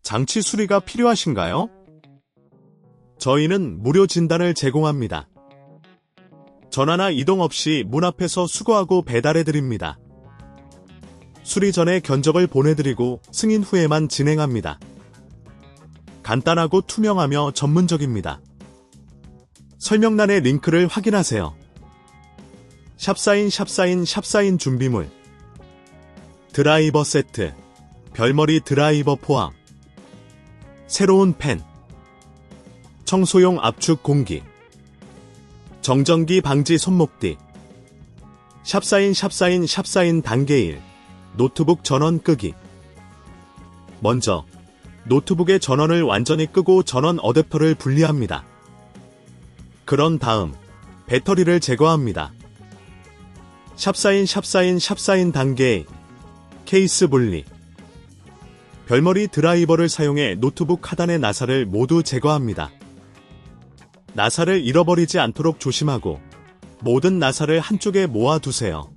장치 수리가 필요하신가요? 저희는 무료 진단을 제공합니다. 전화나 이동 없이 문 앞에서 수거하고 배달해드립니다. 수리 전에 견적을 보내드리고 승인 후에만 진행합니다. 간단하고 투명하며 전문적입니다. 설명란의 링크를 확인하세요. 샵사인 준비물 드라이버 세트 별머리 드라이버 포함 새로운 펜 청소용 압축 공기 정전기 방지 손목띠 샵사인 단계 1 노트북 전원 끄기. 먼저 노트북의 전원을 완전히 끄고 전원 어댑터를 분리합니다. 그런 다음 배터리를 제거합니다. 샵사인 단계 2 케이스 분리. 별머리 드라이버를 사용해 노트북 하단의 나사를 모두 제거합니다. 나사를 잃어버리지 않도록 조심하고 모든 나사를 한쪽에 모아두세요.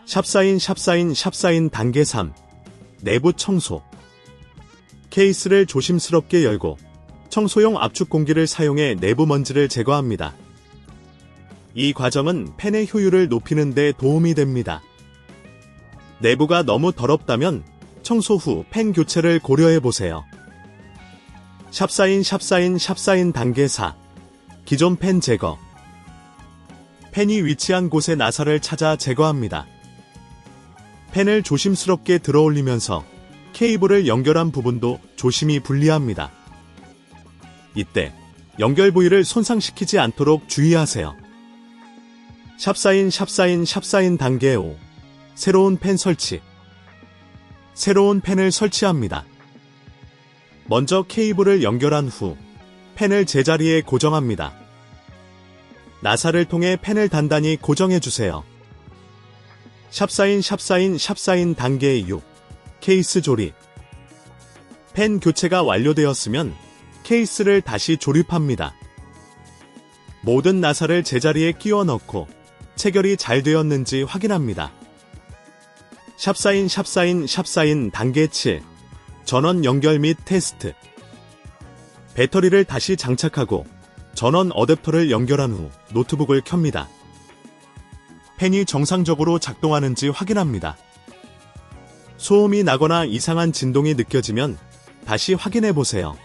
샵사인 단계 3 내부 청소. 케이스를 조심스럽게 열고 청소용 압축 공기를 사용해 내부 먼지를 제거합니다. 이 과정은 펜의 효율을 높이는 데 도움이 됩니다. 내부가 너무 더럽다면 청소 후 펜 교체를 고려해보세요. 샵사인 단계 4 기존 펜 제거. 펜이 위치한 곳의 나사를 찾아 제거합니다. 펜을 조심스럽게 들어올리면서 케이블을 연결한 부분도 조심히 분리합니다. 이때 연결 부위를 손상시키지 않도록 주의하세요. 샵사인 단계 5 새로운 펜 설치. 새로운 펜을 설치합니다. 먼저 케이블을 연결한 후 펜을 제자리에 고정합니다. 나사를 통해 펜을 단단히 고정해주세요. 샵사인 단계 6 케이스 조립. 펜 교체가 완료되었으면 케이스를 다시 조립합니다. 모든 나사를 제자리에 끼워 넣고 체결이 잘 되었는지 확인합니다. 샵사인 단계 7 전원 연결 및 테스트. 배터리를 다시 장착하고 전원 어댑터를 연결한 후 노트북을 켭니다. 펜이 정상적으로 작동하는지 확인합니다. 소음이 나거나 이상한 진동이 느껴지면 다시 확인해보세요.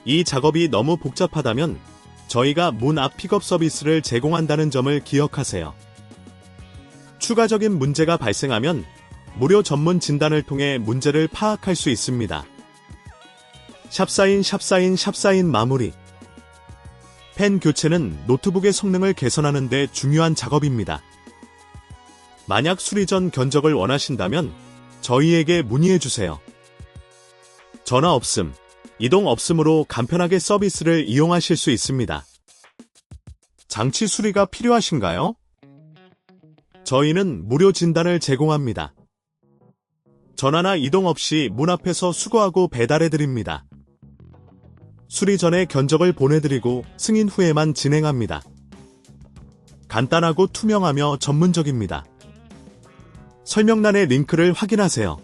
이 작업이 너무 복잡하다면 저희가 문 앞 픽업 서비스를 제공한다는 점을 기억하세요. 추가적인 문제가 발생하면 무료 전문 진단을 통해 문제를 파악할 수 있습니다. 샵사인 마무리. 펜 교체는 노트북의 성능을 개선하는 데 중요한 작업입니다. 만약 수리 전 견적을 원하신다면 저희에게 문의해주세요. 전화 없음, 이동 없음으로 간편하게 서비스를 이용하실 수 있습니다. 장치 수리가 필요하신가요? 저희는 무료 진단을 제공합니다. 전화나 이동 없이 문 앞에서 수거하고 배달해드립니다. 수리 전에 견적을 보내드리고 승인 후에만 진행합니다. 간단하고 투명하며 전문적입니다. 설명란의 링크를 확인하세요.